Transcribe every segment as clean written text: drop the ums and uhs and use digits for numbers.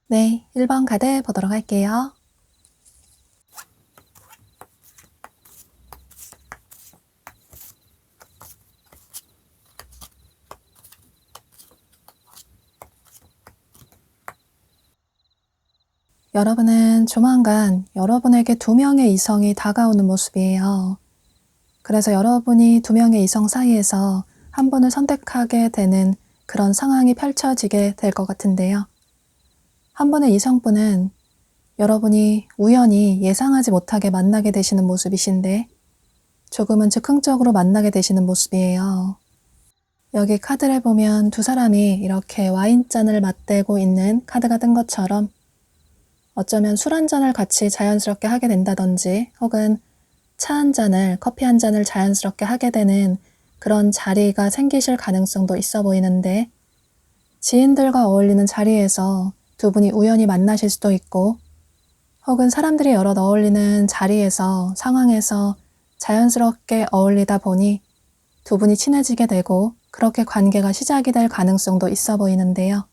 네, 1번 카드 보도록 할게요. 여러분은 조만간 여러분에게 2명의 이성이 다가오는 모습이에요. 그래서 여러분이 2명의 이성 사이에서 한 분을 선택하게 되는 그런 상황이 펼쳐지게 될 것 같은데요. 한 분의 이성분은 여러분이 우연히 예상하지 못하게 만나게 되시는 모습이신데 조금은 즉흥적으로 만나게 되시는 모습이에요. 여기 카드를 보면 두 사람이 이렇게 와인잔을 맞대고 있는 카드가 뜬 것처럼 어쩌면 술 한 잔을 같이 자연스럽게 하게 된다든지 혹은 차 한 잔을, 커피 한 잔을 자연스럽게 하게 되는 그런 자리가 생기실 가능성도 있어 보이는데 지인들과 어울리는 자리에서 두 분이 우연히 만나실 수도 있고 혹은 사람들이 여럿 어울리는 자리에서, 상황에서 자연스럽게 어울리다 보니 두 분이 친해지게 되고 그렇게 관계가 시작이 될 가능성도 있어 보이는데요.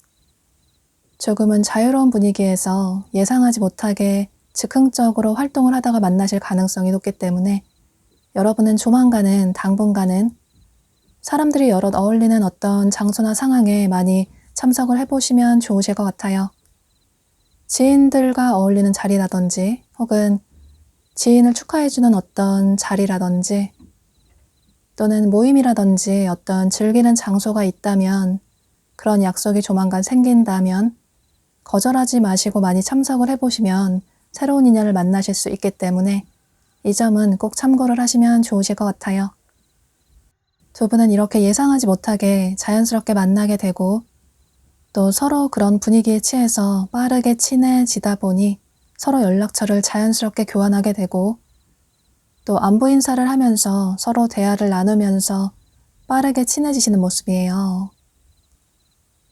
조금은 자유로운 분위기에서 예상하지 못하게 즉흥적으로 활동을 하다가 만나실 가능성이 높기 때문에 여러분은 조만간은, 당분간은 사람들이 여럿 어울리는 어떤 장소나 상황에 많이 참석을 해보시면 좋으실 것 같아요. 지인들과 어울리는 자리라든지 혹은 지인을 축하해주는 어떤 자리라든지 또는 모임이라든지 어떤 즐기는 장소가 있다면 그런 약속이 조만간 생긴다면 거절하지 마시고 많이 참석을 해보시면 새로운 인연을 만나실 수 있기 때문에 이 점은 꼭 참고를 하시면 좋으실 것 같아요. 두 분은 이렇게 예상하지 못하게 자연스럽게 만나게 되고 또 서로 그런 분위기에 취해서 빠르게 친해지다 보니 서로 연락처를 자연스럽게 교환하게 되고 또 안부 인사를 하면서 서로 대화를 나누면서 빠르게 친해지시는 모습이에요.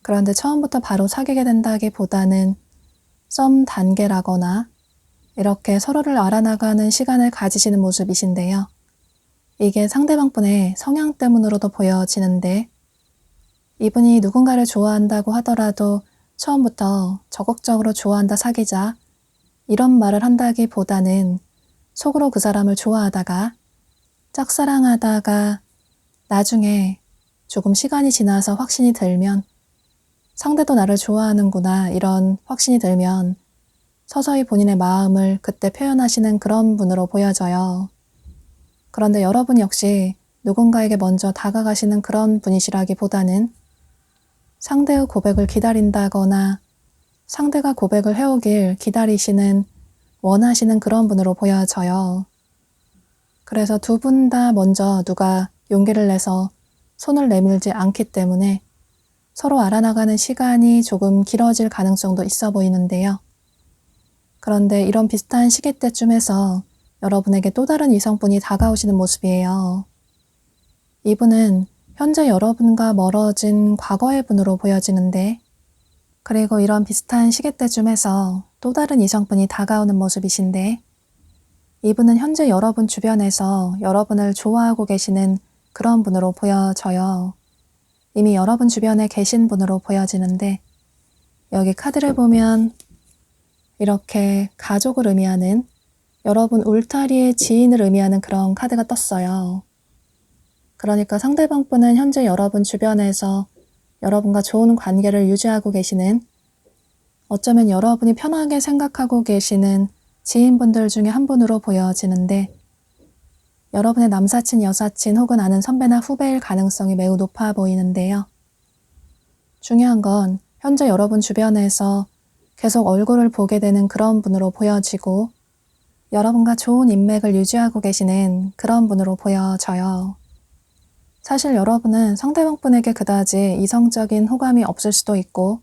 그런데 처음부터 바로 사귀게 된다기보다는 썸 단계라거나 이렇게 서로를 알아나가는 시간을 가지시는 모습이신데요. 이게 상대방분의 성향 때문으로도 보여지는데 이분이 누군가를 좋아한다고 하더라도 처음부터 적극적으로 좋아한다 사귀자 이런 말을 한다기보다는 속으로 그 사람을 좋아하다가 짝사랑하다가 나중에 조금 시간이 지나서 확신이 들면 상대도 나를 좋아하는구나 이런 확신이 들면 서서히 본인의 마음을 그때 표현하시는 그런 분으로 보여져요. 그런데 여러분 역시 누군가에게 먼저 다가가시는 그런 분이시라기보다는 상대의 고백을 기다린다거나 상대가 고백을 해오길 기다리시는 원하시는 그런 분으로 보여져요. 그래서 두 분 다 먼저 누가 용기를 내서 손을 내밀지 않기 때문에 서로 알아나가는 시간이 조금 길어질 가능성도 있어 보이는데요. 그런데 이런 비슷한 시기 때쯤에서 여러분에게 또 다른 이성분이 다가오시는 모습이에요. 이분은 현재 여러분과 멀어진 과거의 분으로 보여지는데 그리고 이런 비슷한 시기 때쯤에서 또 다른 이성분이 다가오는 모습이신데 이분은 현재 여러분 주변에서 여러분을 좋아하고 계시는 그런 분으로 보여져요. 이미 여러분 주변에 계신 분으로 보여지는데 여기 카드를 보면 이렇게 가족을 의미하는 여러분 울타리의 지인을 의미하는 그런 카드가 떴어요. 그러니까 상대방 분은 현재 여러분 주변에서 여러분과 좋은 관계를 유지하고 계시는 어쩌면 여러분이 편하게 생각하고 계시는 지인분들 중에 한 분으로 보여지는데 여러분의 남사친, 여사친 혹은 아는 선배나 후배일 가능성이 매우 높아 보이는데요. 중요한 건 현재 여러분 주변에서 계속 얼굴을 보게 되는 그런 분으로 보여지고 여러분과 좋은 인맥을 유지하고 계시는 그런 분으로 보여져요. 사실 여러분은 상대방 분에게 그다지 이성적인 호감이 없을 수도 있고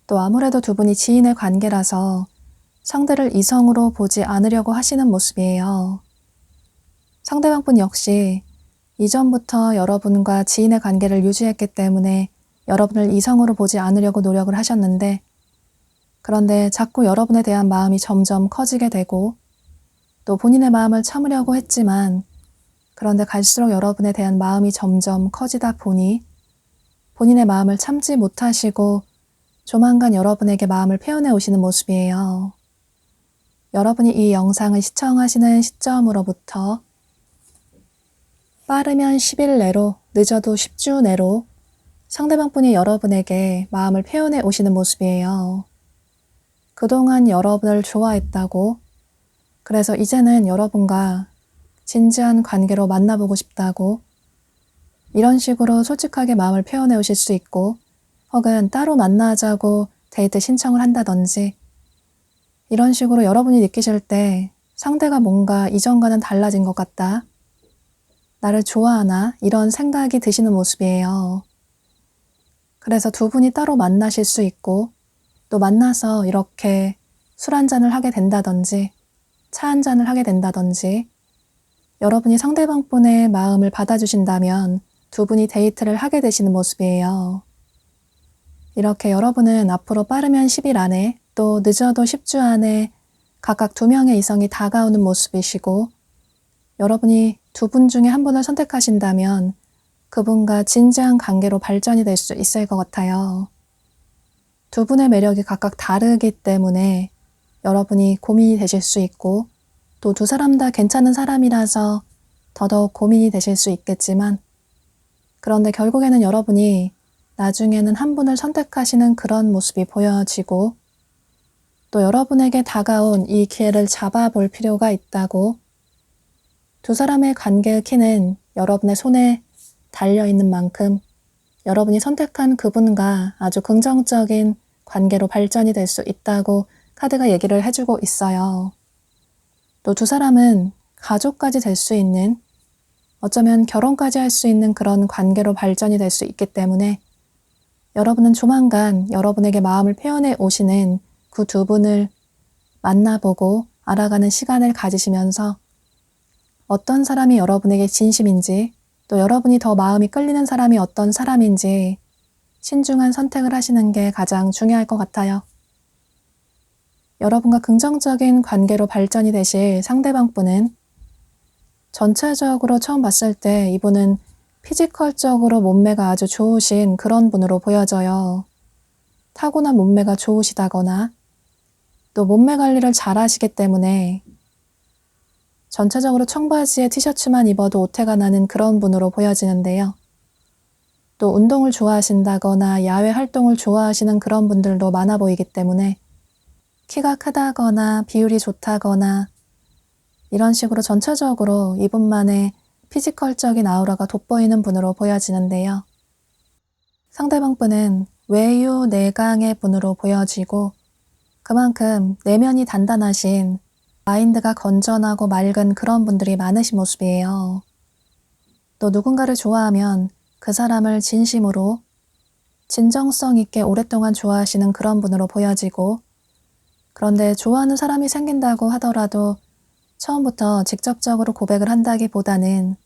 또 아무래도 두 분이 지인의 관계라서 상대를 이성으로 보지 않으려고 하시는 모습이에요. 상대방 분 역시 이전부터 여러분과 지인의 관계를 유지했기 때문에 여러분을 이성으로 보지 않으려고 노력을 하셨는데 그런데 자꾸 여러분에 대한 마음이 점점 커지게 되고 또 본인의 마음을 참으려고 했지만 그런데 갈수록 여러분에 대한 마음이 점점 커지다 보니 본인의 마음을 참지 못하시고 조만간 여러분에게 마음을 표현해 오시는 모습이에요. 여러분이 이 영상을 시청하시는 시점으로부터 빠르면 10일 내로, 늦어도 10주 내로 상대방 분이 여러분에게 마음을 표현해 오시는 모습이에요. 그동안 여러분을 좋아했다고, 그래서 이제는 여러분과 진지한 관계로 만나보고 싶다고 이런 식으로 솔직하게 마음을 표현해 오실 수 있고 혹은 따로 만나자고 데이트 신청을 한다든지 이런 식으로 여러분이 느끼실 때 상대가 뭔가 이전과는 달라진 것 같다. 나를 좋아하나? 이런 생각이 드시는 모습이에요. 그래서 두 분이 따로 만나실 수 있고 또 만나서 이렇게 술 한잔을 하게 된다든지 차 한잔을 하게 된다든지 여러분이 상대방 분의 마음을 받아주신다면 두 분이 데이트를 하게 되시는 모습이에요. 이렇게 여러분은 앞으로 빠르면 10일 안에 또 늦어도 10주 안에 각각 2명의 이성이 다가오는 모습이시고 여러분이 두 분 중에 한 분을 선택하신다면 그분과 진지한 관계로 발전이 될 수 있을 것 같아요. 두 분의 매력이 각각 다르기 때문에 여러분이 고민이 되실 수 있고 또 두 사람 다 괜찮은 사람이라서 더더욱 고민이 되실 수 있겠지만 그런데 결국에는 여러분이 나중에는 한 분을 선택하시는 그런 모습이 보여지고 또 여러분에게 다가온 이 기회를 잡아볼 필요가 있다고 두 사람의 관계의 키는 여러분의 손에 달려있는 만큼 여러분이 선택한 그분과 아주 긍정적인 관계로 발전이 될 수 있다고 카드가 얘기를 해주고 있어요. 또 두 사람은 가족까지 될 수 있는 어쩌면 결혼까지 할 수 있는 그런 관계로 발전이 될 수 있기 때문에 여러분은 조만간 여러분에게 마음을 표현해 오시는 그 두 분을 만나보고 알아가는 시간을 가지시면서 어떤 사람이 여러분에게 진심인지, 또 여러분이 더 마음이 끌리는 사람이 어떤 사람인지 신중한 선택을 하시는 게 가장 중요할 것 같아요. 여러분과 긍정적인 관계로 발전이 되실 상대방 분은 전체적으로 처음 봤을 때 이분은 피지컬적으로 몸매가 아주 좋으신 그런 분으로 보여져요. 타고난 몸매가 좋으시다거나 또 몸매 관리를 잘 하시기 때문에 전체적으로 청바지에 티셔츠만 입어도 오태가 나는 그런 분으로 보여지는데요. 또 운동을 좋아하신다거나 야외 활동을 좋아하시는 그런 분들도 많아 보이기 때문에 키가 크다거나 비율이 좋다거나 이런 식으로 전체적으로 이분만의 피지컬적인 아우라가 돋보이는 분으로 보여지는데요. 상대방 분은 외유 내강의 분으로 보여지고 그만큼 내면이 단단하신 마인드가 건전하고 맑은 그런 분들이 많으신 모습이에요. 또 누군가를 좋아하면 그 사람을 진심으로 진정성 있게 오랫동안 좋아하시는 그런 분으로 보여지고 그런데 좋아하는 사람이 생긴다고 하더라도 처음부터 직접적으로 고백을 한다기보다는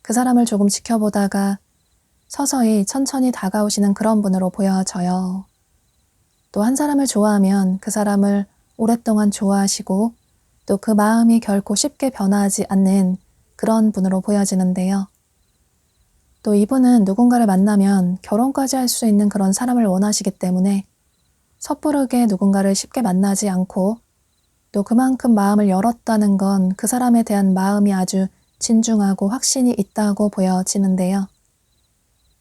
그 사람을 조금 지켜보다가 서서히 천천히 다가오시는 그런 분으로 보여져요. 또 한 사람을 좋아하면 그 사람을 오랫동안 좋아하시고 또 그 마음이 결코 쉽게 변하지 않는 그런 분으로 보여지는데요. 또 이분은 누군가를 만나면 결혼까지 할 수 있는 그런 사람을 원하시기 때문에 섣부르게 누군가를 쉽게 만나지 않고 또 그만큼 마음을 열었다는 건 그 사람에 대한 마음이 아주 진중하고 확신이 있다고 보여지는데요.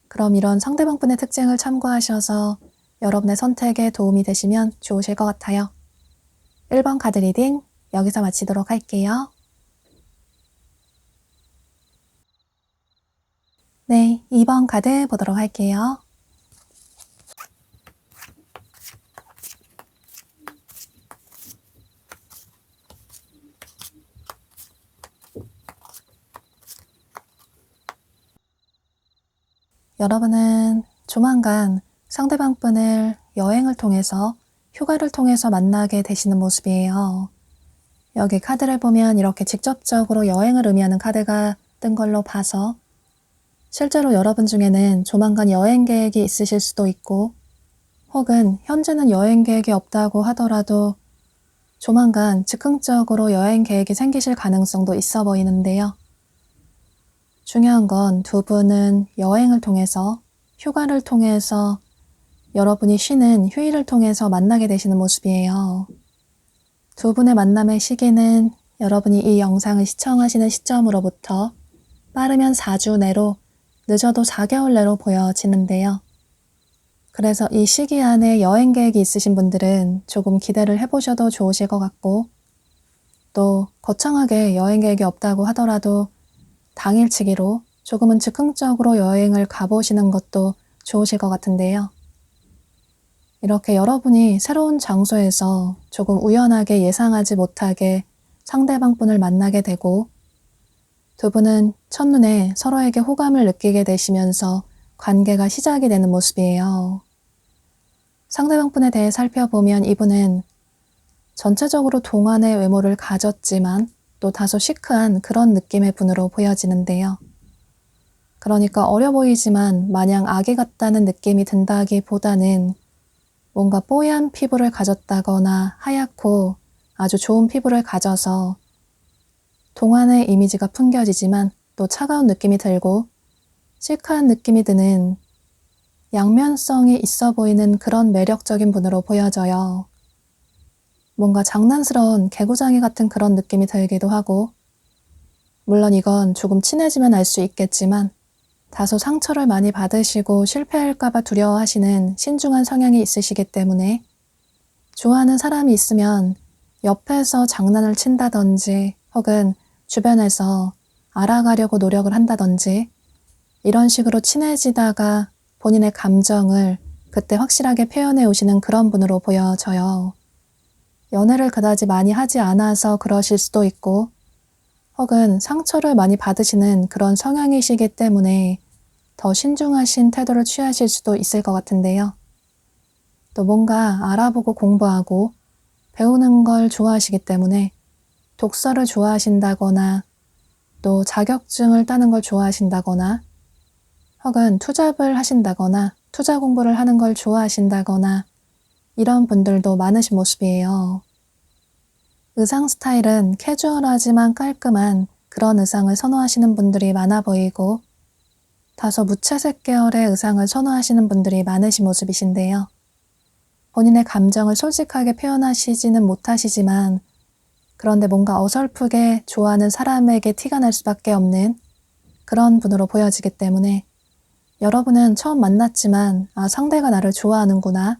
그럼 이런 상대방 분의 특징을 참고하셔서 여러분의 선택에 도움이 되시면 좋으실 것 같아요. 1번 카드 리딩 여기서 마치도록 할게요. 네, 2번 카드 보도록 할게요. 여러분은 조만간 상대방 분을 여행을 통해서 휴가를 통해서 만나게 되시는 모습이에요. 여기 카드를 보면 이렇게 직접적으로 여행을 의미하는 카드가 뜬 걸로 봐서 실제로 여러분 중에는 조만간 여행 계획이 있으실 수도 있고 혹은 현재는 여행 계획이 없다고 하더라도 조만간 즉흥적으로 여행 계획이 생기실 가능성도 있어 보이는데요. 중요한 건 두 분은 여행을 통해서 휴가를 통해서 여러분이 쉬는 휴일을 통해서 만나게 되시는 모습이에요. 두 분의 만남의 시기는 여러분이 이 영상을 시청하시는 시점으로부터 빠르면 4주 내로 늦어도 4개월 내로 보여지는데요. 그래서 이 시기 안에 여행 계획이 있으신 분들은 조금 기대를 해보셔도 좋으실 것 같고 또 거창하게 여행 계획이 없다고 하더라도 당일치기로 조금은 즉흥적으로 여행을 가보시는 것도 좋으실 것 같은데요. 이렇게 여러분이 새로운 장소에서 조금 우연하게 예상하지 못하게 상대방 분을 만나게 되고 두 분은 첫눈에 서로에게 호감을 느끼게 되시면서 관계가 시작이 되는 모습이에요. 상대방 분에 대해 살펴보면 이분은 전체적으로 동안의 외모를 가졌지만 또 다소 시크한 그런 느낌의 분으로 보여지는데요. 그러니까 어려 보이지만 마냥 아기 같다는 느낌이 든다기보다는 뭔가 뽀얀 피부를 가졌다거나 하얗고 아주 좋은 피부를 가져서 동안의 이미지가 풍겨지지만 또 차가운 느낌이 들고 시크한 느낌이 드는 양면성이 있어 보이는 그런 매력적인 분으로 보여져요. 뭔가 장난스러운 개구장이 같은 그런 느낌이 들기도 하고 물론 이건 조금 친해지면 알 수 있겠지만 다소 상처를 많이 받으시고 실패할까봐 두려워하시는 신중한 성향이 있으시기 때문에 좋아하는 사람이 있으면 옆에서 장난을 친다든지 혹은 주변에서 알아가려고 노력을 한다든지 이런 식으로 친해지다가 본인의 감정을 그때 확실하게 표현해 오시는 그런 분으로 보여져요. 연애를 그다지 많이 하지 않아서 그러실 수도 있고 혹은 상처를 많이 받으시는 그런 성향이시기 때문에 더 신중하신 태도를 취하실 수도 있을 것 같은데요. 또 뭔가 알아보고 공부하고 배우는 걸 좋아하시기 때문에 독서를 좋아하신다거나 또 자격증을 따는 걸 좋아하신다거나 혹은 투잡을 하신다거나 투자 공부를 하는 걸 좋아하신다거나 이런 분들도 많으신 모습이에요. 의상 스타일은 캐주얼하지만 깔끔한 그런 의상을 선호하시는 분들이 많아 보이고 다소 무채색 계열의 의상을 선호하시는 분들이 많으신 모습이신데요. 본인의 감정을 솔직하게 표현하시지는 못하시지만 그런데 뭔가 어설프게 좋아하는 사람에게 티가 날 수밖에 없는 그런 분으로 보여지기 때문에 여러분은 처음 만났지만 상대가 나를 좋아하는구나,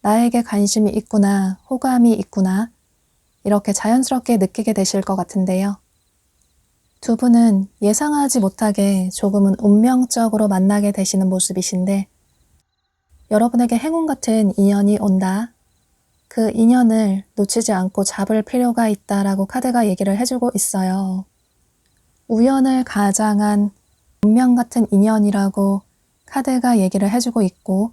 나에게 관심이 있구나, 호감이 있구나 이렇게 자연스럽게 느끼게 되실 것 같은데요. 두 분은 예상하지 못하게 조금은 운명적으로 만나게 되시는 모습이신데 여러분에게 행운 같은 인연이 온다. 그 인연을 놓치지 않고 잡을 필요가 있다라고 카드가 얘기를 해주고 있어요. 우연을 가장한 운명 같은 인연이라고 카드가 얘기를 해주고 있고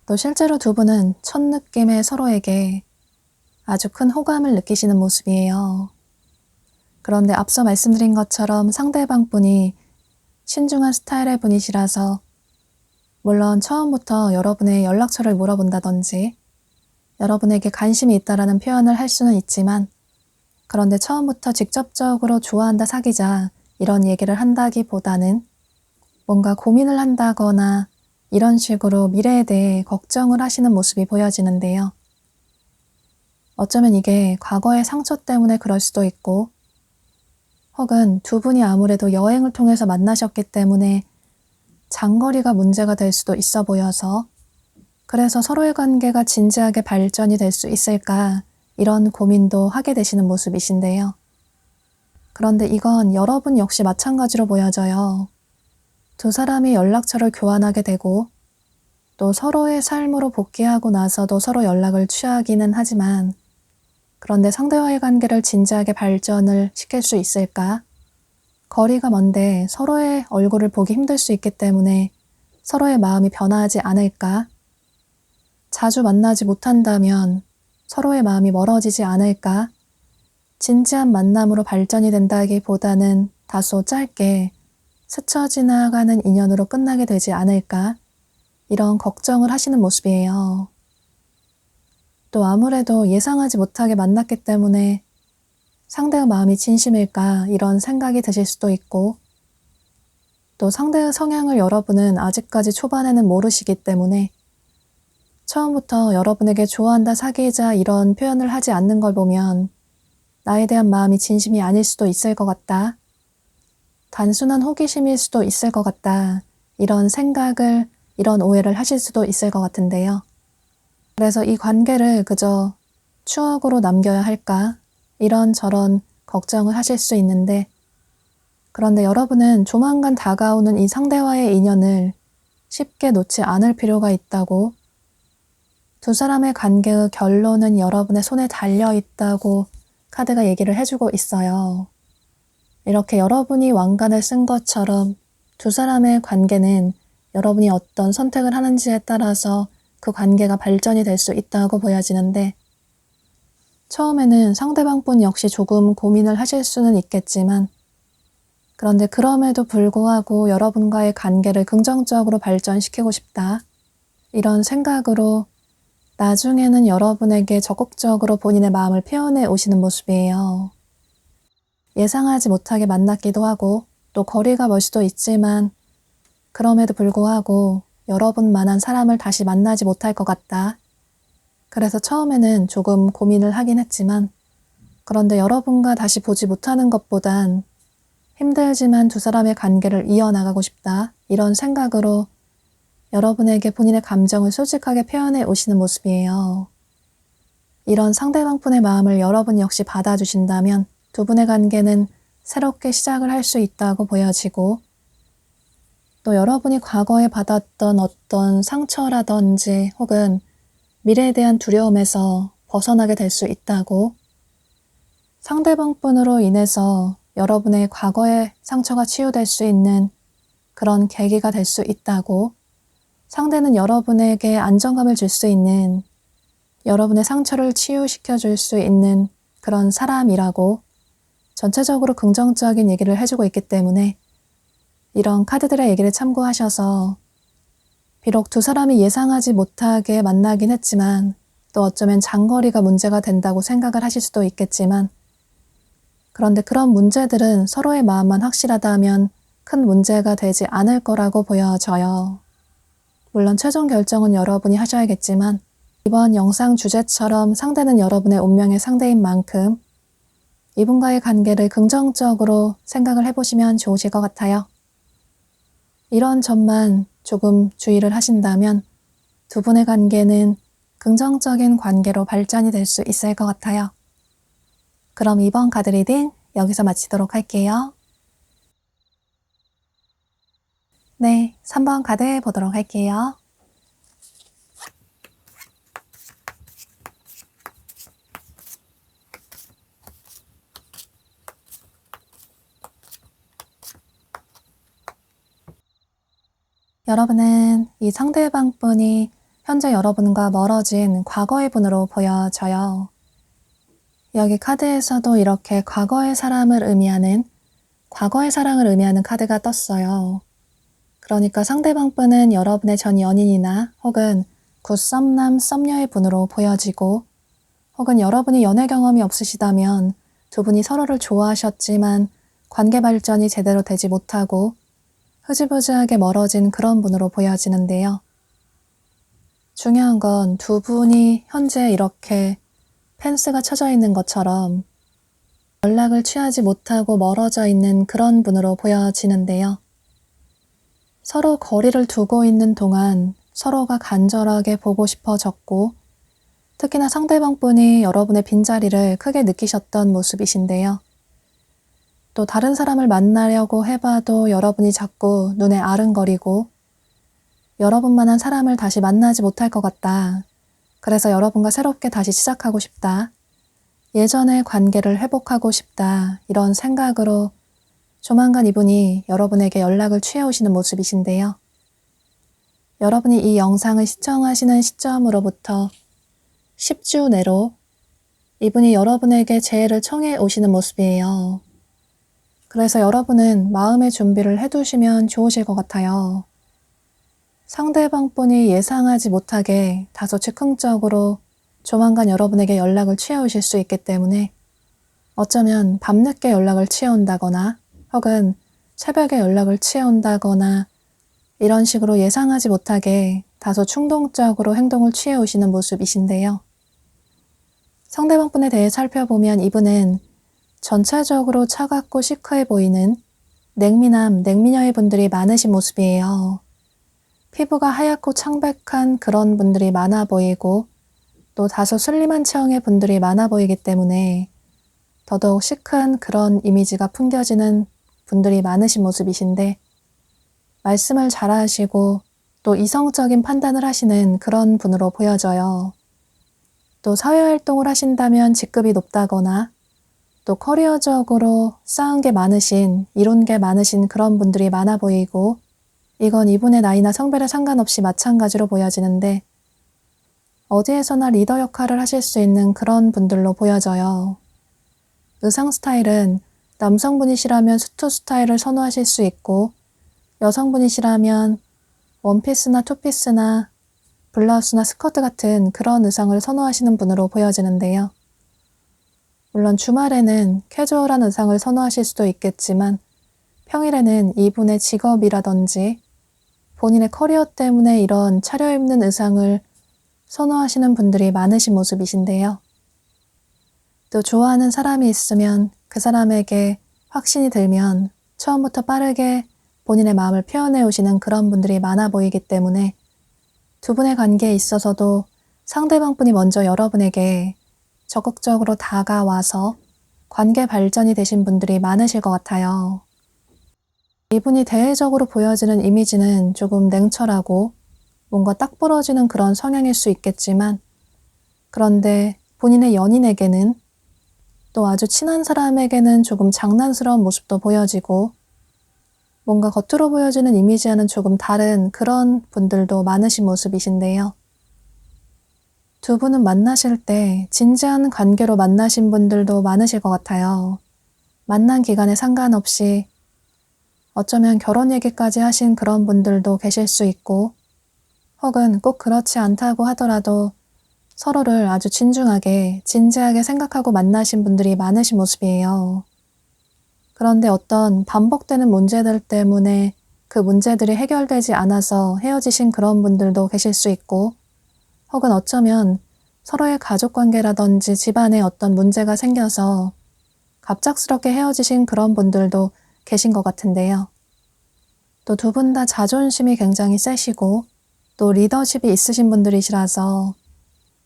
또 실제로 두 분은 첫 느낌에 서로에게 아주 큰 호감을 느끼시는 모습이에요. 그런데 앞서 말씀드린 것처럼 상대방 분이 신중한 스타일의 분이시라서 물론 처음부터 여러분의 연락처를 물어본다든지 여러분에게 관심이 있다라는 표현을 할 수는 있지만 그런데 처음부터 직접적으로 좋아한다, 사귀자 이런 얘기를 한다기보다는 뭔가 고민을 한다거나 이런 식으로 미래에 대해 걱정을 하시는 모습이 보여지는데요. 어쩌면 이게 과거의 상처 때문에 그럴 수도 있고 혹은 두 분이 아무래도 여행을 통해서 만나셨기 때문에 장거리가 문제가 될 수도 있어 보여서 그래서 서로의 관계가 진지하게 발전이 될 수 있을까 이런 고민도 하게 되시는 모습이신데요. 그런데 이건 여러분 역시 마찬가지로 보여져요. 두 사람이 연락처를 교환하게 되고 또 서로의 삶으로 복귀하고 나서도 서로 연락을 취하기는 하지만 그런데 상대와의 관계를 진지하게 발전을 시킬 수 있을까? 거리가 먼데 서로의 얼굴을 보기 힘들 수 있기 때문에 서로의 마음이 변하지 않을까? 자주 만나지 못한다면 서로의 마음이 멀어지지 않을까? 진지한 만남으로 발전이 된다기보다는 다소 짧게 스쳐 지나가는 인연으로 끝나게 되지 않을까? 이런 걱정을 하시는 모습이에요. 또 아무래도 예상하지 못하게 만났기 때문에 상대의 마음이 진심일까 이런 생각이 드실 수도 있고 또 상대의 성향을 여러분은 아직까지 초반에는 모르시기 때문에 처음부터 여러분에게 좋아한다, 사귀자 이런 표현을 하지 않는 걸 보면 나에 대한 마음이 진심이 아닐 수도 있을 것 같다. 단순한 호기심일 수도 있을 것 같다. 이런 생각을, 이런 오해를 하실 수도 있을 것 같은데요. 그래서 이 관계를 그저 추억으로 남겨야 할까? 이런저런 걱정을 하실 수 있는데 그런데 여러분은 조만간 다가오는 이 상대와의 인연을 쉽게 놓지 않을 필요가 있다고 두 사람의 관계의 결론은 여러분의 손에 달려 있다고 카드가 얘기를 해주고 있어요. 이렇게 여러분이 왕관을 쓴 것처럼 두 사람의 관계는 여러분이 어떤 선택을 하는지에 따라서 그 관계가 발전이 될 수 있다고 보여지는데 처음에는 상대방분 역시 조금 고민을 하실 수는 있겠지만 그런데 그럼에도 불구하고 여러분과의 관계를 긍정적으로 발전시키고 싶다. 이런 생각으로 나중에는 여러분에게 적극적으로 본인의 마음을 표현해 오시는 모습이에요. 예상하지 못하게 만났기도 하고 또 거리가 멀 수도 있지만 그럼에도 불구하고 여러분만한 사람을 다시 만나지 못할 것 같다. 그래서 처음에는 조금 고민을 하긴 했지만 그런데 여러분과 다시 보지 못하는 것보단 힘들지만 두 사람의 관계를 이어나가고 싶다. 이런 생각으로 여러분에게 본인의 감정을 솔직하게 표현해 오시는 모습이에요. 이런 상대방분의 마음을 여러분 역시 받아주신다면 두 분의 관계는 새롭게 시작을 할 수 있다고 보여지고 또 여러분이 과거에 받았던 어떤 상처라든지 혹은 미래에 대한 두려움에서 벗어나게 될 수 있다고 상대방분으로 인해서 여러분의 과거의 상처가 치유될 수 있는 그런 계기가 될 수 있다고 상대는 여러분에게 안정감을 줄 수 있는, 여러분의 상처를 치유시켜 줄 수 있는 그런 사람이라고 전체적으로 긍정적인 얘기를 해주고 있기 때문에 이런 카드들의 얘기를 참고하셔서 비록 두 사람이 예상하지 못하게 만나긴 했지만 또 어쩌면 장거리가 문제가 된다고 생각을 하실 수도 있겠지만 그런데 그런 문제들은 서로의 마음만 확실하다면 큰 문제가 되지 않을 거라고 보여져요. 물론 최종 결정은 여러분이 하셔야겠지만 이번 영상 주제처럼 상대는 여러분의 운명의 상대인 만큼 이분과의 관계를 긍정적으로 생각을 해보시면 좋으실 것 같아요. 이런 점만 조금 주의를 하신다면 두 분의 관계는 긍정적인 관계로 발전이 될 수 있을 것 같아요. 그럼 이번 카드 리딩 여기서 마치도록 할게요. 네, 3번 카드 보도록 할게요. 여러분은 이 상대방 분이 현재 여러분과 멀어진 과거의 분으로 보여져요. 여기 카드에서도 이렇게 과거의 사람을 의미하는, 과거의 사랑을 의미하는 카드가 떴어요. 그러니까 상대방 분은 여러분의 전 연인이나 혹은 굿썸남 썸녀의 분으로 보여지고 혹은 여러분이 연애 경험이 없으시다면 두 분이 서로를 좋아하셨지만 관계 발전이 제대로 되지 못하고 흐지부지하게 멀어진 그런 분으로 보여지는데요. 중요한 건 두 분이 현재 이렇게 펜스가 쳐져 있는 것처럼 연락을 취하지 못하고 멀어져 있는 그런 분으로 보여지는데요. 서로 거리를 두고 있는 동안 서로가 간절하게 보고 싶어졌고 특히나 상대방 분이 여러분의 빈자리를 크게 느끼셨던 모습이신데요. 또 다른 사람을 만나려고 해봐도 여러분이 자꾸 눈에 아른거리고 여러분만한 사람을 다시 만나지 못할 것 같다. 그래서 여러분과 새롭게 다시 시작하고 싶다. 예전의 관계를 회복하고 싶다. 이런 생각으로 조만간 이분이 여러분에게 연락을 취해오시는 모습이신데요. 여러분이 이 영상을 시청하시는 시점으로부터 10주 내로 이분이 여러분에게 재해를 청해 오시는 모습이에요. 그래서 여러분은 마음의 준비를 해두시면 좋으실 것 같아요. 상대방 분이 예상하지 못하게 다소 즉흥적으로 조만간 여러분에게 연락을 취해오실 수 있기 때문에 어쩌면 밤늦게 연락을 취해온다거나 혹은 새벽에 연락을 취해온다거나 이런 식으로 예상하지 못하게 다소 충동적으로 행동을 취해오시는 모습이신데요. 상대방 분에 대해 살펴보면 이분은 전체적으로 차갑고 시크해 보이는 냉미남, 냉미녀의 분들이 많으신 모습이에요. 피부가 하얗고 창백한 그런 분들이 많아 보이고 또 다소 슬림한 체형의 분들이 많아 보이기 때문에 더더욱 시크한 그런 이미지가 풍겨지는 분들이 많으신 모습이신데 말씀을 잘하시고 또 이성적인 판단을 하시는 그런 분으로 보여져요. 또 사회활동을 하신다면 직급이 높다거나 또 커리어적으로 쌓은 게 많으신, 이룬 게 많으신 그런 분들이 많아 보이고 이건 이분의 나이나 성별에 상관없이 마찬가지로 보여지는데 어디에서나 리더 역할을 하실 수 있는 그런 분들로 보여져요. 의상 스타일은 남성분이시라면 수트 스타일을 선호하실 수 있고 여성분이시라면 원피스나 투피스나 블라우스나 스커트 같은 그런 의상을 선호하시는 분으로 보여지는데요. 물론 주말에는 캐주얼한 의상을 선호하실 수도 있겠지만 평일에는 이분의 직업이라든지 본인의 커리어 때문에 이런 차려입는 의상을 선호하시는 분들이 많으신 모습이신데요. 또 좋아하는 사람이 있으면 그 사람에게 확신이 들면 처음부터 빠르게 본인의 마음을 표현해 오시는 그런 분들이 많아 보이기 때문에 두 분의 관계에 있어서도 상대방 분이 먼저 여러분에게 적극적으로 다가와서 관계 발전이 되신 분들이 많으실 것 같아요. 이분이 대외적으로 보여지는 이미지는 조금 냉철하고 뭔가 딱 부러지는 그런 성향일 수 있겠지만 그런데 본인의 연인에게는 또 아주 친한 사람에게는 조금 장난스러운 모습도 보여지고 뭔가 겉으로 보여지는 이미지와는 조금 다른 그런 분들도 많으신 모습이신데요. 두 분은 만나실 때 진지한 관계로 만나신 분들도 많으실 것 같아요. 만난 기간에 상관없이 어쩌면 결혼 얘기까지 하신 그런 분들도 계실 수 있고, 혹은 꼭 그렇지 않다고 하더라도 서로를 아주 진중하게, 진지하게 생각하고 만나신 분들이 많으신 모습이에요. 그런데 어떤 반복되는 문제들 때문에 그 문제들이 해결되지 않아서 헤어지신 그런 분들도 계실 수 있고, 혹은 어쩌면 서로의 가족관계라든지 집안에 어떤 문제가 생겨서 갑작스럽게 헤어지신 그런 분들도 계신 것 같은데요. 또 두 분 다 자존심이 굉장히 세시고 또 리더십이 있으신 분들이시라서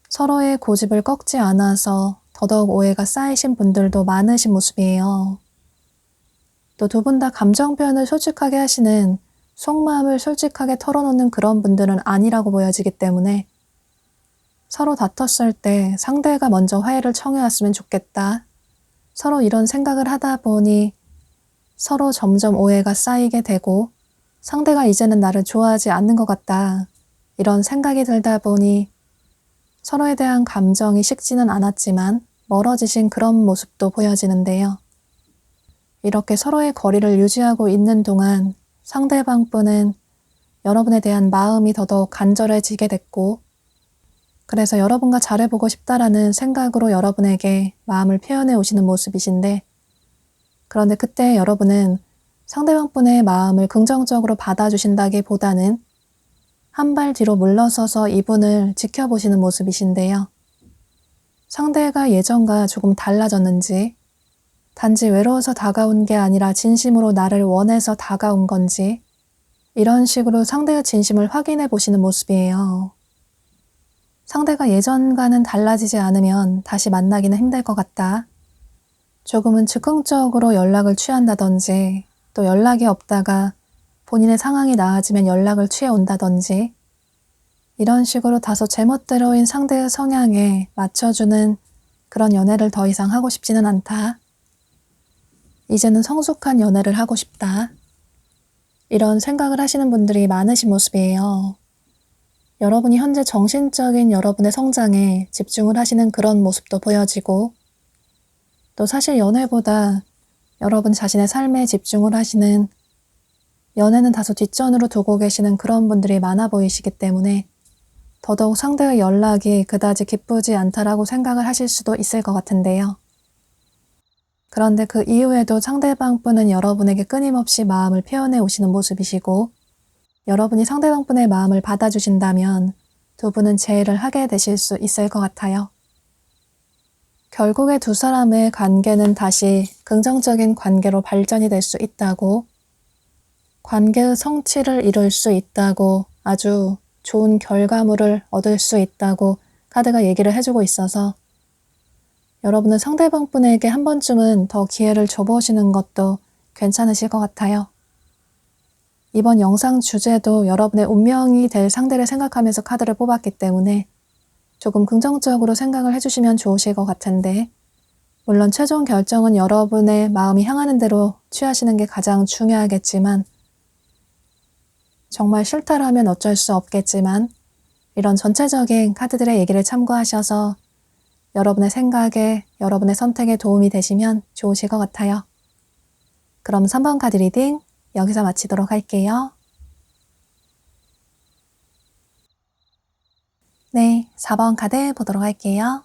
서로의 고집을 꺾지 않아서 더더욱 오해가 쌓이신 분들도 많으신 모습이에요. 또 두 분 다 감정 표현을 솔직하게 하시는, 속마음을 솔직하게 털어놓는 그런 분들은 아니라고 보여지기 때문에 서로 다퉜을 때 상대가 먼저 화해를 청해왔으면 좋겠다. 서로 이런 생각을 하다 보니 서로 점점 오해가 쌓이게 되고 상대가 이제는 나를 좋아하지 않는 것 같다. 이런 생각이 들다 보니 서로에 대한 감정이 식지는 않았지만 멀어지신 그런 모습도 보여지는데요. 이렇게 서로의 거리를 유지하고 있는 동안 상대방 분은 여러분에 대한 마음이 더더욱 간절해지게 됐고, 그래서 여러분과 잘해보고 싶다라는 생각으로 여러분에게 마음을 표현해 오시는 모습이신데, 그런데 그때 여러분은 상대방 분의 마음을 긍정적으로 받아주신다기보다는 한 발 뒤로 물러서서 이분을 지켜보시는 모습이신데요. 상대가 예전과 조금 달라졌는지, 단지 외로워서 다가온 게 아니라 진심으로 나를 원해서 다가온 건지, 이런 식으로 상대의 진심을 확인해 보시는 모습이에요. 상대가 예전과는 달라지지 않으면 다시 만나기는 힘들 것 같다. 조금은 즉흥적으로 연락을 취한다든지, 또 연락이 없다가 본인의 상황이 나아지면 연락을 취해 온다든지, 이런 식으로 다소 제멋대로인 상대의 성향에 맞춰주는 그런 연애를 더 이상 하고 싶지는 않다. 이제는 성숙한 연애를 하고 싶다. 이런 생각을 하시는 분들이 많으신 모습이에요. 여러분이 현재 정신적인 여러분의 성장에 집중을 하시는 그런 모습도 보여지고, 또 사실 연애보다 여러분 자신의 삶에 집중을 하시는, 연애는 다소 뒷전으로 두고 계시는 그런 분들이 많아 보이시기 때문에 더더욱 상대의 연락이 그다지 기쁘지 않다라고 생각을 하실 수도 있을 것 같은데요. 그런데 그 이후에도 상대방 분은 여러분에게 끊임없이 마음을 표현해 오시는 모습이시고, 여러분이 상대방 분의 마음을 받아주신다면 두 분은 재회를 하게 되실 수 있을 것 같아요. 결국에 두 사람의 관계는 다시 긍정적인 관계로 발전이 될 수 있다고, 관계의 성취를 이룰 수 있다고, 아주 좋은 결과물을 얻을 수 있다고 카드가 얘기를 해주고 있어서 여러분은 상대방 분에게 한 번쯤은 더 기회를 줘보시는 것도 괜찮으실 것 같아요. 이번 영상 주제도 여러분의 운명이 될 상대를 생각하면서 카드를 뽑았기 때문에 조금 긍정적으로 생각을 해주시면 좋으실 것 같은데, 물론 최종 결정은 여러분의 마음이 향하는 대로 취하시는 게 가장 중요하겠지만, 정말 싫다라면 어쩔 수 없겠지만 이런 전체적인 카드들의 얘기를 참고하셔서 여러분의 생각에, 여러분의 선택에 도움이 되시면 좋으실 것 같아요. 그럼 3번 카드 리딩 여기서 마치도록 할게요. 네, 4번 카드 보도록 할게요.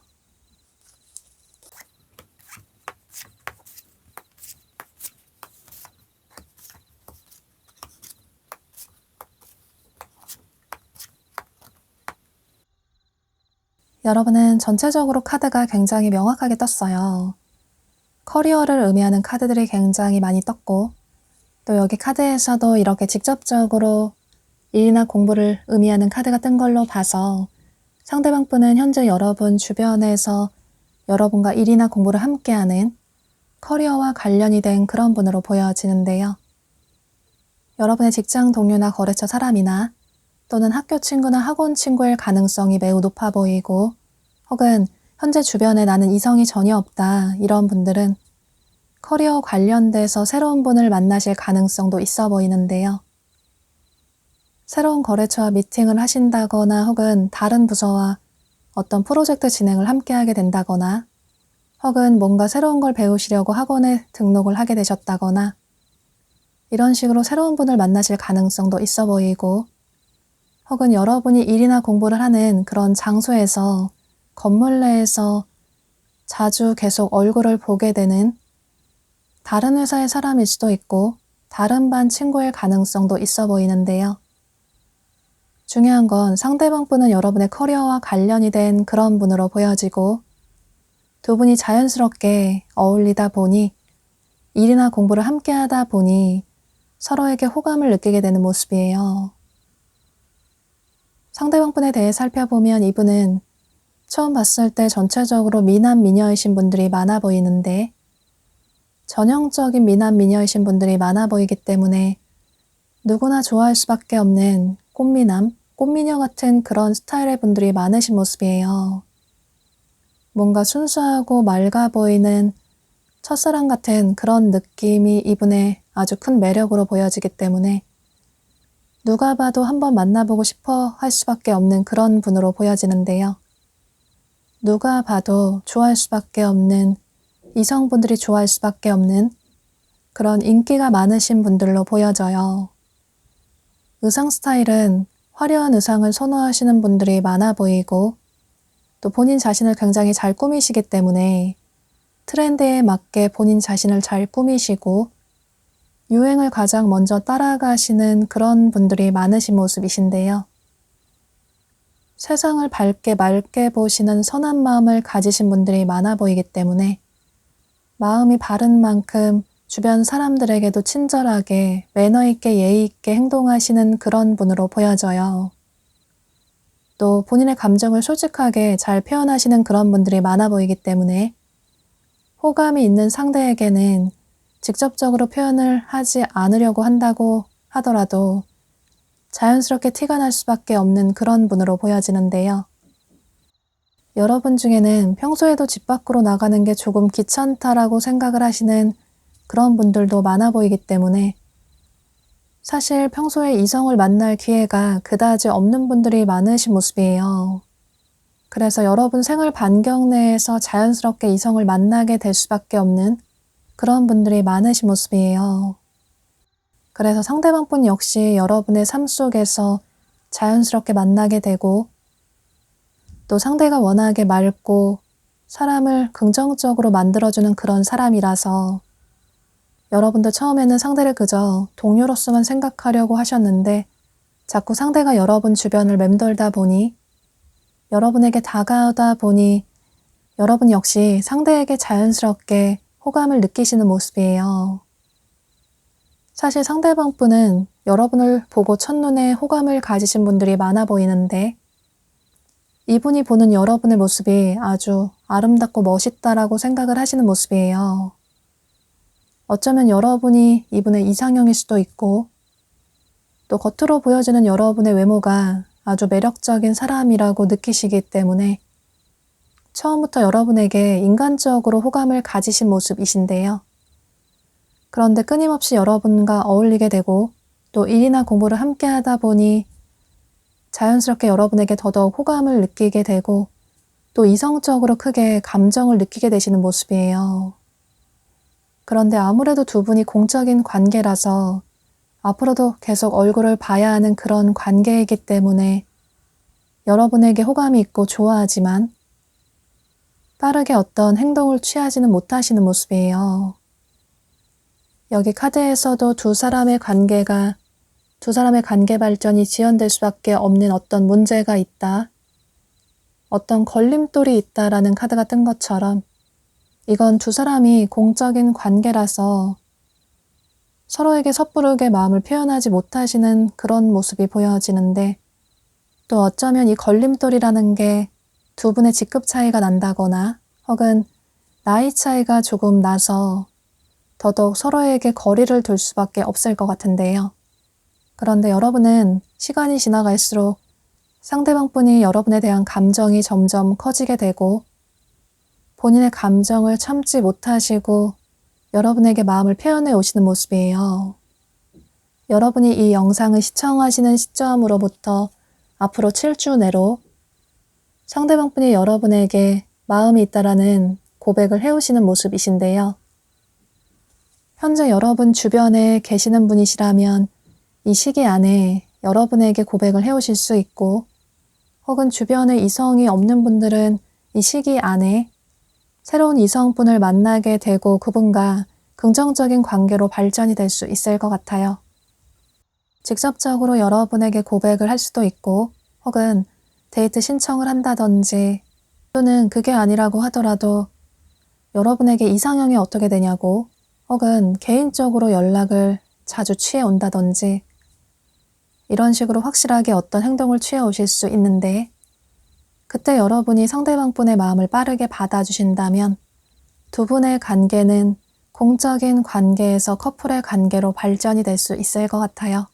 여러분은 전체적으로 카드가 굉장히 명확하게 떴어요. 커리어를 의미하는 카드들이 굉장히 많이 떴고, 또 여기 카드에서도 이렇게 직접적으로 일이나 공부를 의미하는 카드가 뜬 걸로 봐서 상대방 분은 현재 여러분 주변에서 여러분과 일이나 공부를 함께하는, 커리어와 관련이 된 그런 분으로 보여지는데요. 여러분의 직장 동료나 거래처 사람이나 또는 학교 친구나 학원 친구일 가능성이 매우 높아 보이고, 혹은 현재 주변에 나는 이성이 전혀 없다, 이런 분들은 커리어 관련돼서 새로운 분을 만나실 가능성도 있어 보이는데요. 새로운 거래처와 미팅을 하신다거나 혹은 다른 부서와 어떤 프로젝트 진행을 함께 하게 된다거나 혹은 뭔가 새로운 걸 배우시려고 학원에 등록을 하게 되셨다거나 이런 식으로 새로운 분을 만나실 가능성도 있어 보이고 혹은 여러분이 일이나 공부를 하는 그런 장소에서 건물 내에서 자주 계속 얼굴을 보게 되는 다른 회사의 사람일 수도 있고 다른 반 친구일 가능성도 있어 보이는데요. 중요한 건 상대방 분은 여러분의 커리어와 관련이 된 그런 분으로 보여지고 두 분이 자연스럽게 어울리다 보니 일이나 공부를 함께 하다 보니 서로에게 호감을 느끼게 되는 모습이에요. 상대방 분에 대해 살펴보면 이분은 처음 봤을 때 전체적으로 미남 미녀이신 분들이 많아 보이는데 전형적인 미남 미녀이신 분들이 많아 보이기 때문에 누구나 좋아할 수밖에 없는 꽃미남, 꽃미녀 같은 그런 스타일의 분들이 많으신 모습이에요. 뭔가 순수하고 맑아 보이는 첫사랑 같은 그런 느낌이 이분의 아주 큰 매력으로 보여지기 때문에 누가 봐도 한번 만나보고 싶어 할 수밖에 없는 그런 분으로 보여지는데요. 누가 봐도 좋아할 수밖에 없는 이성분들이 좋아할 수밖에 없는 그런 인기가 많으신 분들로 보여져요. 의상 스타일은 화려한 의상을 선호하시는 분들이 많아 보이고 또 본인 자신을 굉장히 잘 꾸미시기 때문에 트렌드에 맞게 본인 자신을 잘 꾸미시고 유행을 가장 먼저 따라가시는 그런 분들이 많으신 모습이신데요. 세상을 밝게 맑게 보시는 선한 마음을 가지신 분들이 많아 보이기 때문에 마음이 바른 만큼 주변 사람들에게도 친절하게 매너 있게 예의 있게 행동하시는 그런 분으로 보여져요. 또 본인의 감정을 솔직하게 잘 표현하시는 그런 분들이 많아 보이기 때문에 호감이 있는 상대에게는 직접적으로 표현을 하지 않으려고 한다고 하더라도 자연스럽게 티가 날 수밖에 없는 그런 분으로 보여지는데요. 여러분 중에는 평소에도 집 밖으로 나가는 게 조금 귀찮다라고 생각을 하시는 그런 분들도 많아 보이기 때문에 사실 평소에 이성을 만날 기회가 그다지 없는 분들이 많으신 모습이에요. 그래서 여러분 생활 반경 내에서 자연스럽게 이성을 만나게 될 수밖에 없는 그런 분들이 많으신 모습이에요. 그래서 상대방 분 역시 여러분의 삶 속에서 자연스럽게 만나게 되고 또 상대가 워낙에 맑고 사람을 긍정적으로 만들어주는 그런 사람이라서 여러분도 처음에는 상대를 그저 동료로서만 생각하려고 하셨는데 자꾸 상대가 여러분 주변을 맴돌다 보니 여러분에게 다가오다 보니 여러분 역시 상대에게 자연스럽게 호감을 느끼시는 모습이에요. 사실 상대방 분은 여러분을 보고 첫눈에 호감을 가지신 분들이 많아 보이는데 이분이 보는 여러분의 모습이 아주 아름답고 멋있다라고 생각을 하시는 모습이에요. 어쩌면 여러분이 이분의 이상형일 수도 있고 또 겉으로 보여지는 여러분의 외모가 아주 매력적인 사람이라고 느끼시기 때문에 처음부터 여러분에게 인간적으로 호감을 가지신 모습이신데요. 그런데 끊임없이 여러분과 어울리게 되고 또 일이나 공부를 함께 하다 보니 자연스럽게 여러분에게 더더욱 호감을 느끼게 되고 또 이성적으로 크게 감정을 느끼게 되시는 모습이에요. 그런데 아무래도 두 분이 공적인 관계라서 앞으로도 계속 얼굴을 봐야 하는 그런 관계이기 때문에 여러분에게 호감이 있고 좋아하지만 빠르게 어떤 행동을 취하지는 못하시는 모습이에요. 여기 카드에서도 두 사람의 관계 발전이 지연될 수밖에 없는 어떤 문제가 있다, 어떤 걸림돌이 있다라는 카드가 뜬 것처럼 이건 두 사람이 공적인 관계라서 서로에게 섣부르게 마음을 표현하지 못하시는 그런 모습이 보여지는데 또 어쩌면 이 걸림돌이라는 게 두 분의 직급 차이가 난다거나 혹은 나이 차이가 조금 나서 더더욱 서로에게 거리를 둘 수밖에 없을 것 같은데요. 그런데 여러분은 시간이 지나갈수록 상대방 분이 여러분에 대한 감정이 점점 커지게 되고 본인의 감정을 참지 못하시고 여러분에게 마음을 표현해 오시는 모습이에요. 여러분이 이 영상을 시청하시는 시점으로부터 앞으로 7주 내로 상대방분이 여러분에게 마음이 있다라는 고백을 해오시는 모습이신데요. 현재 여러분 주변에 계시는 분이시라면 이 시기 안에 여러분에게 고백을 해오실 수 있고, 혹은 주변에 이성이 없는 분들은 이 시기 안에 새로운 이성분을 만나게 되고 그분과 긍정적인 관계로 발전이 될 수 있을 것 같아요. 직접적으로 여러분에게 고백을 할 수도 있고, 혹은 데이트 신청을 한다든지, 또는 그게 아니라고 하더라도 여러분에게 이상형이 어떻게 되냐고, 혹은 개인적으로 연락을 자주 취해 온다든지, 이런 식으로 확실하게 어떤 행동을 취해 오실 수 있는데, 그때 여러분이 상대방분의 마음을 빠르게 받아주신다면 두 분의 관계는 공적인 관계에서 커플의 관계로 발전이 될 수 있을 것 같아요.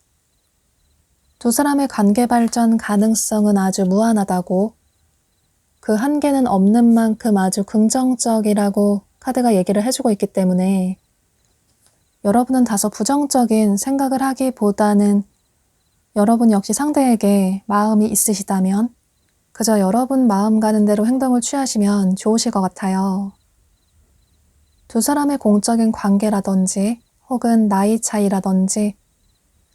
두 사람의 관계 발전 가능성은 아주 무한하다고, 그 한계는 없는 만큼 아주 긍정적이라고 카드가 얘기를 해주고 있기 때문에 여러분은 다소 부정적인 생각을 하기보다는 여러분 역시 상대에게 마음이 있으시다면 그저 여러분 마음 가는 대로 행동을 취하시면 좋으실 것 같아요. 두 사람의 공적인 관계라든지 혹은 나이 차이라든지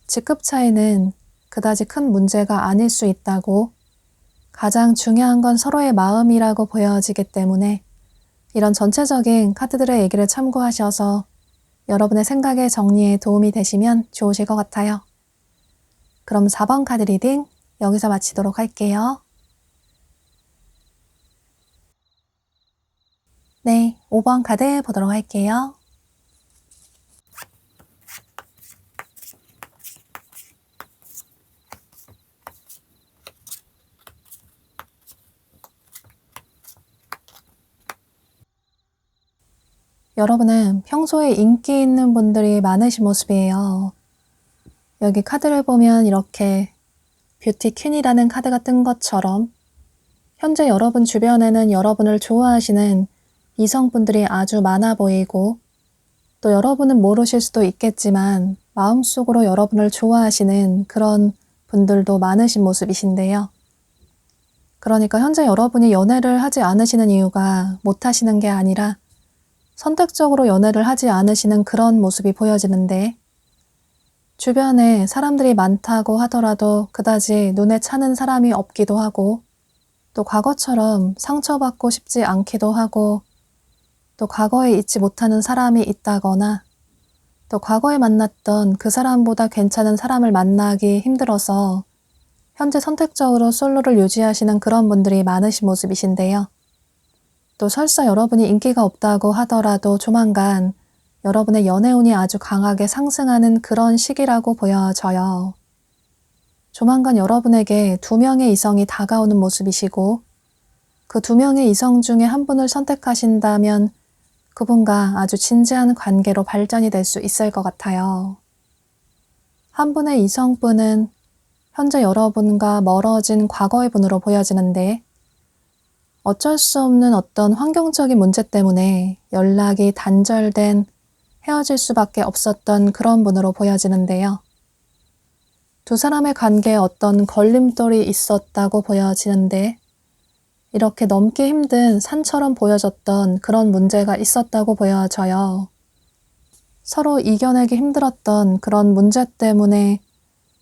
직급 차이는 그다지 큰 문제가 아닐 수 있다고, 가장 중요한 건 서로의 마음이라고 보여지기 때문에 이런 전체적인 카드들의 얘기를 참고하셔서 여러분의 생각의 정리에 도움이 되시면 좋으실 것 같아요. 그럼 4번 카드 리딩 여기서 마치도록 할게요. 네, 5번 카드 보도록 할게요. 여러분은 평소에 인기 있는 분들이 많으신 모습이에요. 여기 카드를 보면 이렇게 뷰티 퀸이라는 카드가 뜬 것처럼 현재 여러분 주변에는 여러분을 좋아하시는 이성분들이 아주 많아 보이고, 또 여러분은 모르실 수도 있겠지만 마음속으로 여러분을 좋아하시는 그런 분들도 많으신 모습이신데요. 그러니까 현재 여러분이 연애를 하지 않으시는 이유가 못하시는 게 아니라 선택적으로 연애를 하지 않으시는 그런 모습이 보여지는데, 주변에 사람들이 많다고 하더라도 그다지 눈에 차는 사람이 없기도 하고, 또 과거처럼 상처받고 싶지 않기도 하고, 또 과거에 잊지 못하는 사람이 있다거나, 또 과거에 만났던 그 사람보다 괜찮은 사람을 만나기 힘들어서 현재 선택적으로 솔로를 유지하시는 그런 분들이 많으신 모습이신데요. 또 설사 여러분이 인기가 없다고 하더라도 조만간 여러분의 연애운이 아주 강하게 상승하는 그런 시기라고 보여져요. 조만간 여러분에게 2명의 이성이 다가오는 모습이시고, 그 2명의 이성 중에 한 분을 선택하신다면 그분과 아주 진지한 관계로 발전이 될 수 있을 것 같아요. 한 분의 이성분은 현재 여러분과 멀어진 과거의 분으로 보여지는데, 어쩔 수 없는 어떤 환경적인 문제 때문에 연락이 단절된, 헤어질 수밖에 없었던 그런 분으로 보여지는데요. 두 사람의 관계에 어떤 걸림돌이 있었다고 보여지는데, 이렇게 넘기 힘든 산처럼 보여졌던 그런 문제가 있었다고 보여져요. 서로 이겨내기 힘들었던 그런 문제 때문에,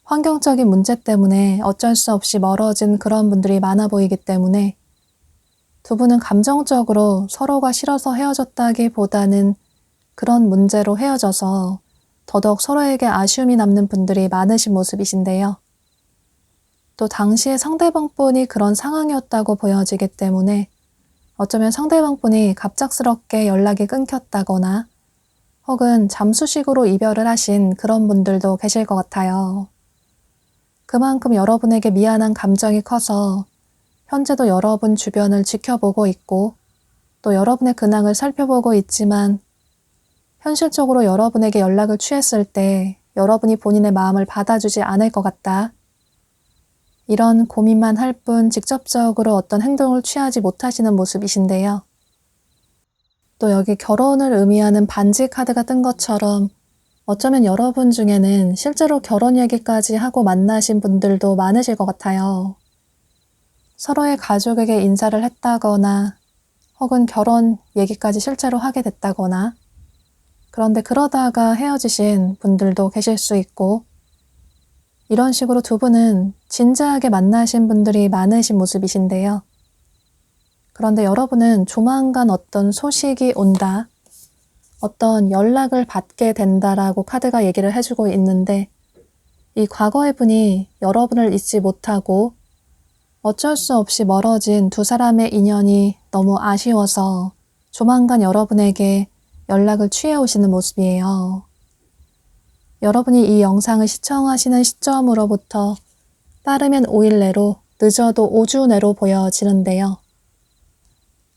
환경적인 문제 때문에 어쩔 수 없이 멀어진 그런 분들이 많아 보이기 때문에 두 분은 감정적으로 서로가 싫어서 헤어졌다기보다는 그런 문제로 헤어져서 더더욱 서로에게 아쉬움이 남는 분들이 많으신 모습이신데요. 또 당시에 상대방분이 그런 상황이었다고 보여지기 때문에 어쩌면 상대방분이 갑작스럽게 연락이 끊겼다거나 혹은 잠수식으로 이별을 하신 그런 분들도 계실 것 같아요. 그만큼 여러분에게 미안한 감정이 커서 현재도 여러분 주변을 지켜보고 있고, 또 여러분의 근황을 살펴보고 있지만 현실적으로 여러분에게 연락을 취했을 때 여러분이 본인의 마음을 받아주지 않을 것 같다, 이런 고민만 할 뿐 직접적으로 어떤 행동을 취하지 못하시는 모습이신데요. 또 여기 결혼을 의미하는 반지 카드가 뜬 것처럼 어쩌면 여러분 중에는 실제로 결혼 얘기까지 하고 만나신 분들도 많으실 것 같아요. 서로의 가족에게 인사를 했다거나 혹은 결혼 얘기까지 실제로 하게 됐다거나, 그런데 그러다가 헤어지신 분들도 계실 수 있고, 이런 식으로 두 분은 진지하게 만나신 분들이 많으신 모습이신데요. 그런데 여러분은 조만간 어떤 소식이 온다, 어떤 연락을 받게 된다라고 카드가 얘기를 해주고 있는데, 이 과거의 분이 여러분을 잊지 못하고 어쩔 수 없이 멀어진 두 사람의 인연이 너무 아쉬워서 조만간 여러분에게 연락을 취해 오시는 모습이에요. 여러분이 이 영상을 시청하시는 시점으로부터 빠르면 5일 내로, 늦어도 5주 내로 보여지는데요.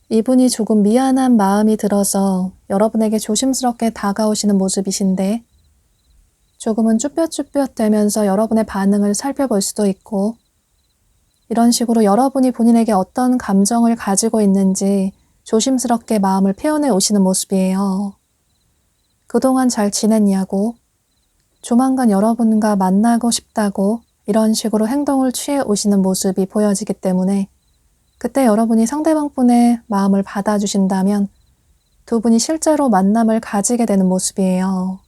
이분이 조금 미안한 마음이 들어서 여러분에게 조심스럽게 다가오시는 모습이신데, 조금은 쭈뼛쭈뼛 되면서 여러분의 반응을 살펴볼 수도 있고, 이런 식으로 여러분이 본인에게 어떤 감정을 가지고 있는지 조심스럽게 마음을 표현해 오시는 모습이에요. 그동안 잘 지냈냐고, 조만간 여러분과 만나고 싶다고 이런 식으로 행동을 취해 오시는 모습이 보여지기 때문에, 그때 여러분이 상대방 분의 마음을 받아주신다면 두 분이 실제로 만남을 가지게 되는 모습이에요.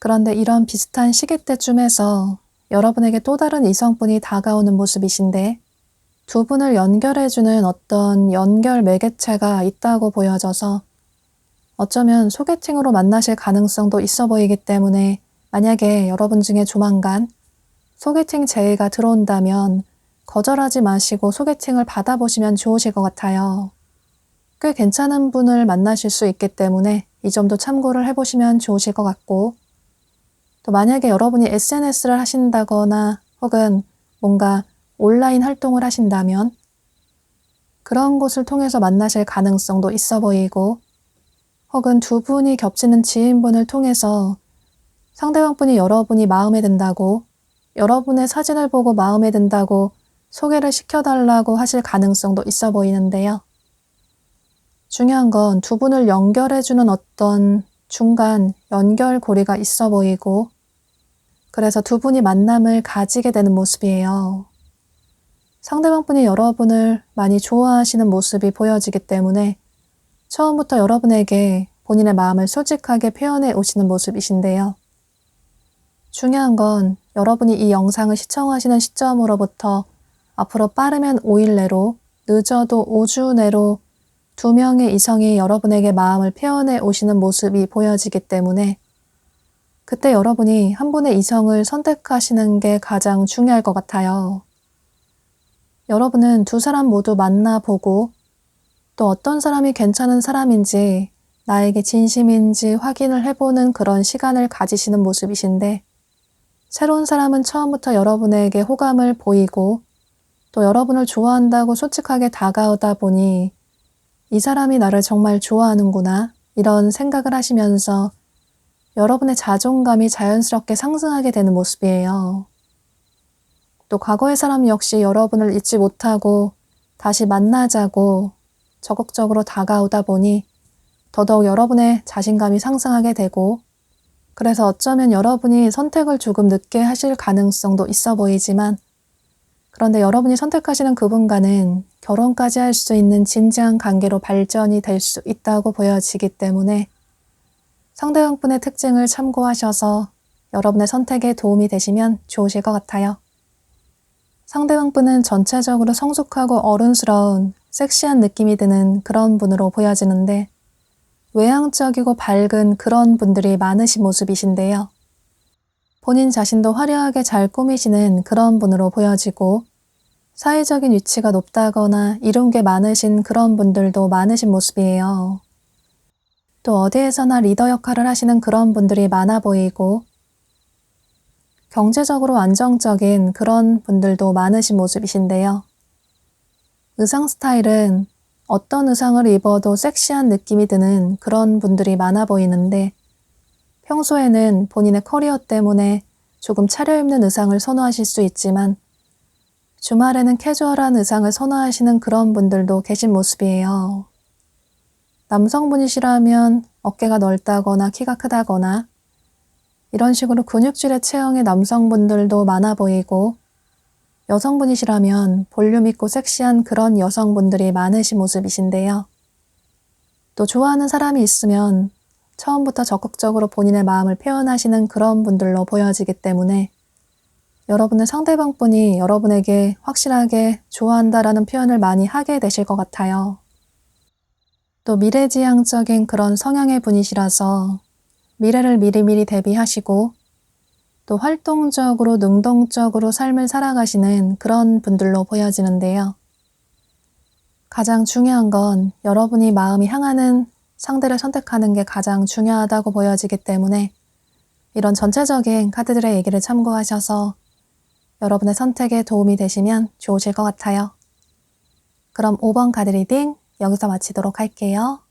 그런데 이런 비슷한 시기 때쯤에서 여러분에게 또 다른 이성분이 다가오는 모습이신데, 두 분을 연결해주는 어떤 연결 매개체가 있다고 보여져서 어쩌면 소개팅으로 만나실 가능성도 있어 보이기 때문에, 만약에 여러분 중에 조만간 소개팅 제의가 들어온다면 거절하지 마시고 소개팅을 받아보시면 좋으실 것 같아요. 꽤 괜찮은 분을 만나실 수 있기 때문에 이 점도 참고를 해보시면 좋으실 것 같고, 또 만약에 여러분이 SNS를 하신다거나 혹은 뭔가 온라인 활동을 하신다면 그런 곳을 통해서 만나실 가능성도 있어 보이고, 혹은 두 분이 겹치는 지인분을 통해서 상대방 분이 여러분이 마음에 든다고, 여러분의 사진을 보고 마음에 든다고 소개를 시켜달라고 하실 가능성도 있어 보이는데요. 중요한 건 두 분을 연결해주는 어떤 중간 연결고리가 있어 보이고, 그래서 두 분이 만남을 가지게 되는 모습이에요. 상대방 분이 여러분을 많이 좋아하시는 모습이 보여지기 때문에 처음부터 여러분에게 본인의 마음을 솔직하게 표현해 오시는 모습이신데요. 중요한 건 여러분이 이 영상을 시청하시는 시점으로부터 앞으로 빠르면 5일 내로, 늦어도 5주 내로 두 명의 이성이 여러분에게 마음을 표현해 오시는 모습이 보여지기 때문에, 그때 여러분이 한 분의 이성을 선택하시는 게 가장 중요할 것 같아요. 여러분은 두 사람 모두 만나보고 또 어떤 사람이 괜찮은 사람인지, 나에게 진심인지 확인을 해보는 그런 시간을 가지시는 모습이신데, 새로운 사람은 처음부터 여러분에게 호감을 보이고 또 여러분을 좋아한다고 솔직하게 다가오다 보니 이 사람이 나를 정말 좋아하는구나, 이런 생각을 하시면서 여러분의 자존감이 자연스럽게 상승하게 되는 모습이에요. 또 과거의 사람 역시 여러분을 잊지 못하고 다시 만나자고 적극적으로 다가오다 보니 더더욱 여러분의 자신감이 상승하게 되고, 그래서 어쩌면 여러분이 선택을 조금 늦게 하실 가능성도 있어 보이지만, 그런데 여러분이 선택하시는 그분과는 결혼까지 할 수 있는 진지한 관계로 발전이 될 수 있다고 보여지기 때문에 상대방 분의 특징을 참고하셔서 여러분의 선택에 도움이 되시면 좋으실 것 같아요. 상대방 분은 전체적으로 성숙하고 어른스러운 섹시한 느낌이 드는 그런 분으로 보여지는데, 외향적이고 밝은 그런 분들이 많으신 모습이신데요. 본인 자신도 화려하게 잘 꾸미시는 그런 분으로 보여지고, 사회적인 위치가 높다거나 이룬 게 많으신 그런 분들도 많으신 모습이에요. 또 어디에서나 리더 역할을 하시는 그런 분들이 많아 보이고, 경제적으로 안정적인 그런 분들도 많으신 모습이신데요. 의상 스타일은 어떤 의상을 입어도 섹시한 느낌이 드는 그런 분들이 많아 보이는데, 평소에는 본인의 커리어 때문에 조금 차려입는 의상을 선호하실 수 있지만 주말에는 캐주얼한 의상을 선호하시는 그런 분들도 계신 모습이에요. 남성분이시라면 어깨가 넓다거나 키가 크다거나 이런 식으로 근육질의 체형의 남성분들도 많아 보이고, 여성분이시라면 볼륨 있고 섹시한 그런 여성분들이 많으신 모습이신데요. 또 좋아하는 사람이 있으면 처음부터 적극적으로 본인의 마음을 표현하시는 그런 분들로 보여지기 때문에 여러분의 상대방 분이 여러분에게 확실하게 좋아한다라는 표현을 많이 하게 되실 것 같아요. 또 미래지향적인 그런 성향의 분이시라서 미래를 미리미리 대비하시고 또 활동적으로 능동적으로 삶을 살아가시는 그런 분들로 보여지는데요. 가장 중요한 건 여러분이 마음이 향하는 상대를 선택하는 게 가장 중요하다고 보여지기 때문에 이런 전체적인 카드들의 얘기를 참고하셔서 여러분의 선택에 도움이 되시면 좋으실 것 같아요. 그럼 5번 카드 리딩 여기서 마치도록 할게요.